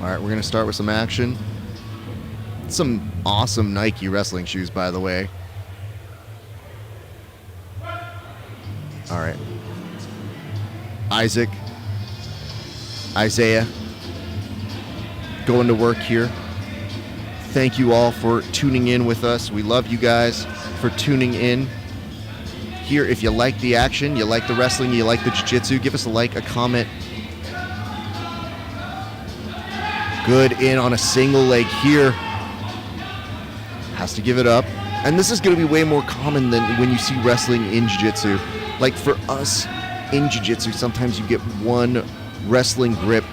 All right, we're going to start with some action. Some awesome Nike wrestling shoes, by the way. All right. Isaiah, going to work here. Thank you all for tuning in with us. We love you guys for tuning in. Here, if you like the action, you like the wrestling, you like the jiu-jitsu, give us a like, a comment. Good in on a single leg here. Has to give it up. And this is going to be way more common than when you see wrestling in jiu-jitsu. Like for us in jiu-jitsu, sometimes you get one wrestling grip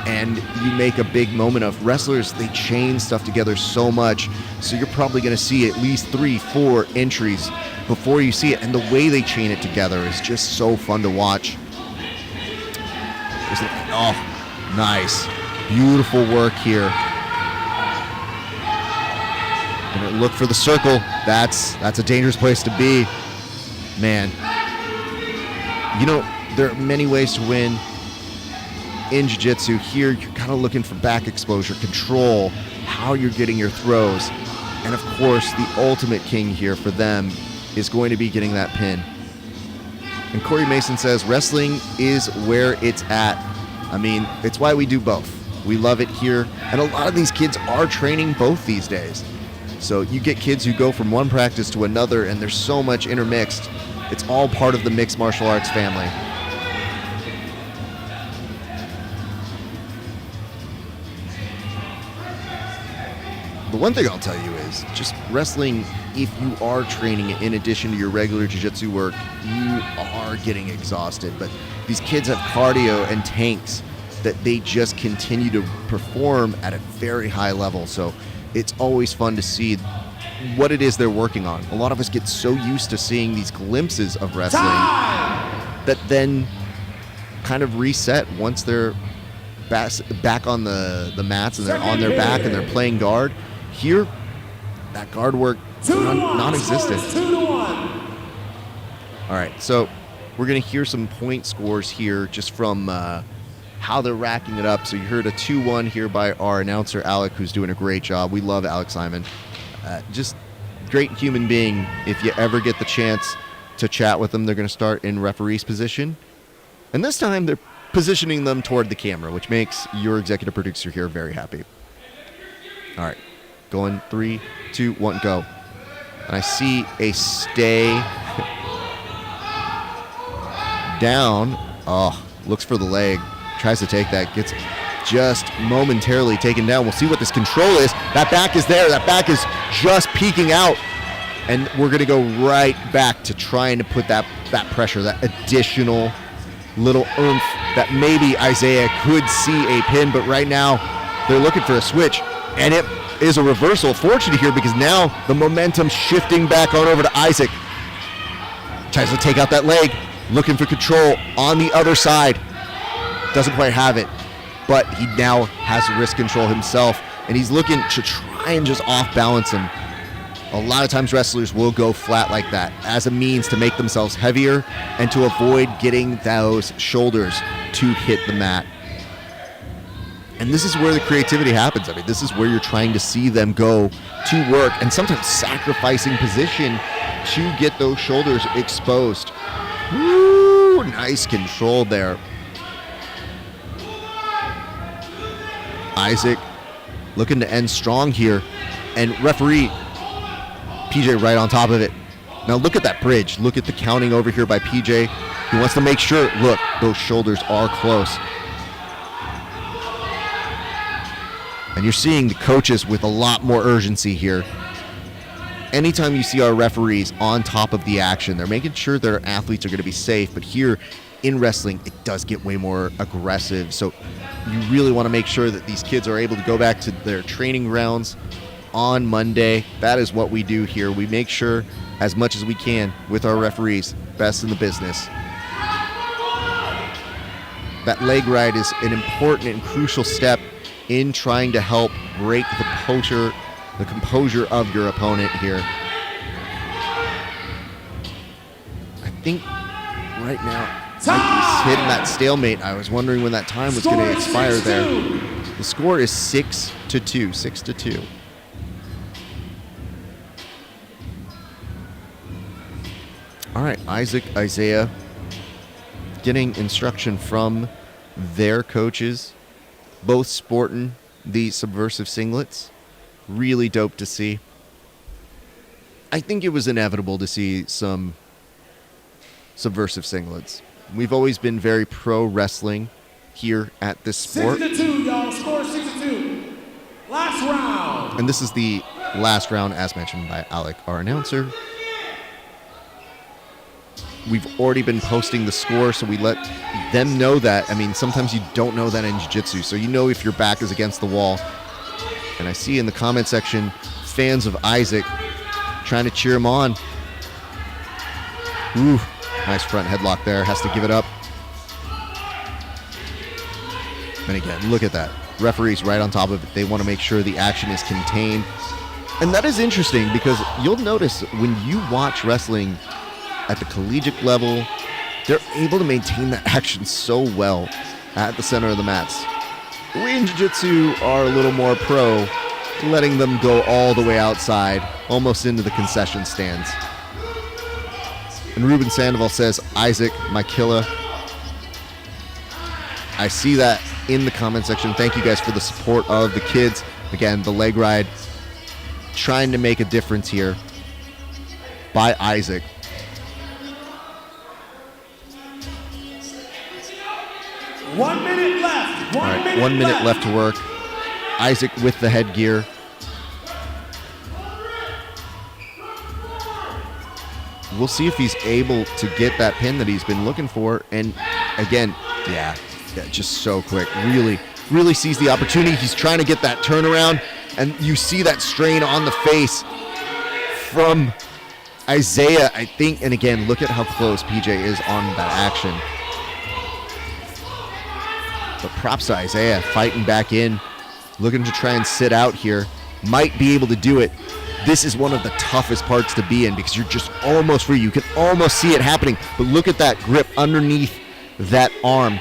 and you make a big moment of. Wrestlers, they chain stuff together so much, so you're probably going to see at least 3-4 entries before you see it, and the way they chain it together is just so fun to watch. Oh, nice. Beautiful work here. Gonna look for the circle. That's a dangerous place to be. Man, you know, there are many ways to win in jiu-jitsu. Here, you're kind of looking for back exposure, control, how you're getting your throws. And of course, the ultimate king here for them is going to be getting that pin. And Corey Mason says, wrestling is where it's at. I mean, it's why we do both. We love it here. And a lot of these kids are training both these days. So you get kids who go from one practice to another, and there's so much intermixed. It's all part of the mixed martial arts family. The one thing I'll tell you is just wrestling, if you are training in addition to your regular jiu-jitsu work, you are getting exhausted. But these kids have cardio and tanks that they just continue to perform at a very high level. So it's always fun to see what it is they're working on. A lot of us get so used to seeing these glimpses of wrestling that then kind of reset once they're back on the mats and they're on their back and they're playing guard. Here, that guard work non-existent. All right, so we're going to hear some point scores here just from how they're racking it up. So you heard a 2-1 here by our announcer, Alec, who's doing a great job. We love Alec Simon. Just great human being. If you ever get the chance to chat with them, they're going to start in referee's position. And this time, they're positioning them toward the camera, which makes your executive producer here very happy. All right. Going 3, 2, 1, go. And I see a stay down. Oh, looks for the leg. Tries to take that. Gets just momentarily taken down. We'll see what this control is. That back is there. That back is just peeking out. And we're going to go right back to trying to put that pressure, that additional little oomph that maybe Isaiah could see a pin. But right now, they're looking for a switch. And it is a reversal. Fortunate here because now the momentum's shifting back on over to Isaac. Tries to take out that leg, looking for control on the other side. Doesn't quite have it, but he now has wrist control himself, and he's looking to try and just off-balance him. A lot of times wrestlers will go flat like that as a means to make themselves heavier and to avoid getting those shoulders to hit the mat. And this is where the creativity happens. I mean, this is where you're trying to see them go to work and sometimes sacrificing position to get those shoulders exposed. Woo, nice control there. Isaac looking to end strong here. And referee PJ right on top of it. Now look at that bridge. Look at the counting over here by PJ. He wants to make sure, look, those shoulders are close. And you're seeing the coaches with a lot more urgency here. Anytime you see our referees on top of the action, they're making sure their athletes are going to be safe. But here in wrestling, it does get way more aggressive. So you really want to make sure that these kids are able to go back to their training grounds on Monday. That is what we do here. We make sure as much as we can with our referees, best in the business. That leg ride is an important and crucial step in trying to help break the composure of your opponent here. I think right now might be hitting that stalemate. I was wondering when that time was going to expire there. The score is 6-2. 6-2. All right, Isaiah getting instruction from their coaches, both sporting the Subversiv singlets. Really dope to see. I think it was inevitable to see some Subversiv singlets. We've always been very pro wrestling here at this sport. 6-2, y'all. Score 6-2. Last round. And this is the last round, as mentioned by Alec, our announcer. We've already been posting the score, so we let them know that. I mean, sometimes you don't know that in Jiu-Jitsu, so you know if your back is against the wall. And I see in the comment section fans of Isaac trying to cheer him on. Ooh, nice front headlock there. Has to give it up. And again, look at that. Referee's right on top of it. They want to make sure the action is contained. And that is interesting because you'll notice when you watch wrestling at the collegiate level, they're able to maintain that action so well at the center of the mats. We in Jiu-Jitsu are a little more pro, letting them go all the way outside, almost into the concession stands. And Ruben Sandoval says, Isaac, my killer. I see that in the comment section. Thank you guys for the support of the kids. Again, the leg ride, trying to make a difference here by Isaac. 1 minute left. All right, 1 minute left to work. Isaac with the headgear. We'll see if he's able to get that pin that he's been looking for. And again, yeah, just so quick. Really sees the opportunity. He's trying to get that turnaround. And you see that strain on the face from Isaiah, I think. And again, look at how close PJ is on that action. But props to Isaiah, fighting back in, looking to try and sit out here. Might be able to do it. This is one of the toughest parts to be in because you're just almost free. You can almost see it happening. But look at that grip underneath that arm,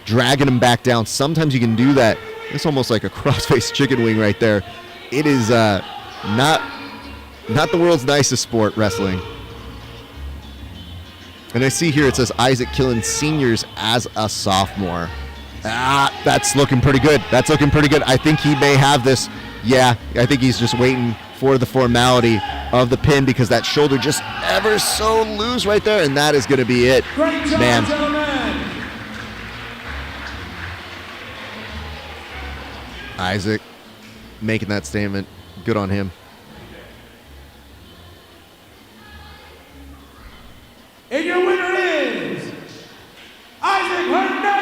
dragging him back down. Sometimes you can do that. It's almost like a cross-faced chicken wing right there. It is not the world's nicest sport, wrestling. And I see here it says Isaac killing seniors as a sophomore. That's looking pretty good. That's looking pretty good. I think he may have this. Yeah, I think he's just waiting for the formality of the pin because that shoulder just ever so loose right there, and that is going to be it. Great job, man. Gentlemen. Isaac making that statement. Good on him. And your winner is Isaac Hernandez.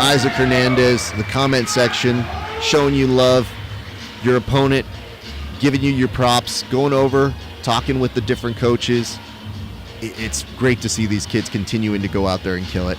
Isaac Hernandez, the comment section, showing you love. Your opponent giving you your props, going over, talking with the different coaches. It's great to see these kids continuing to go out there and kill it.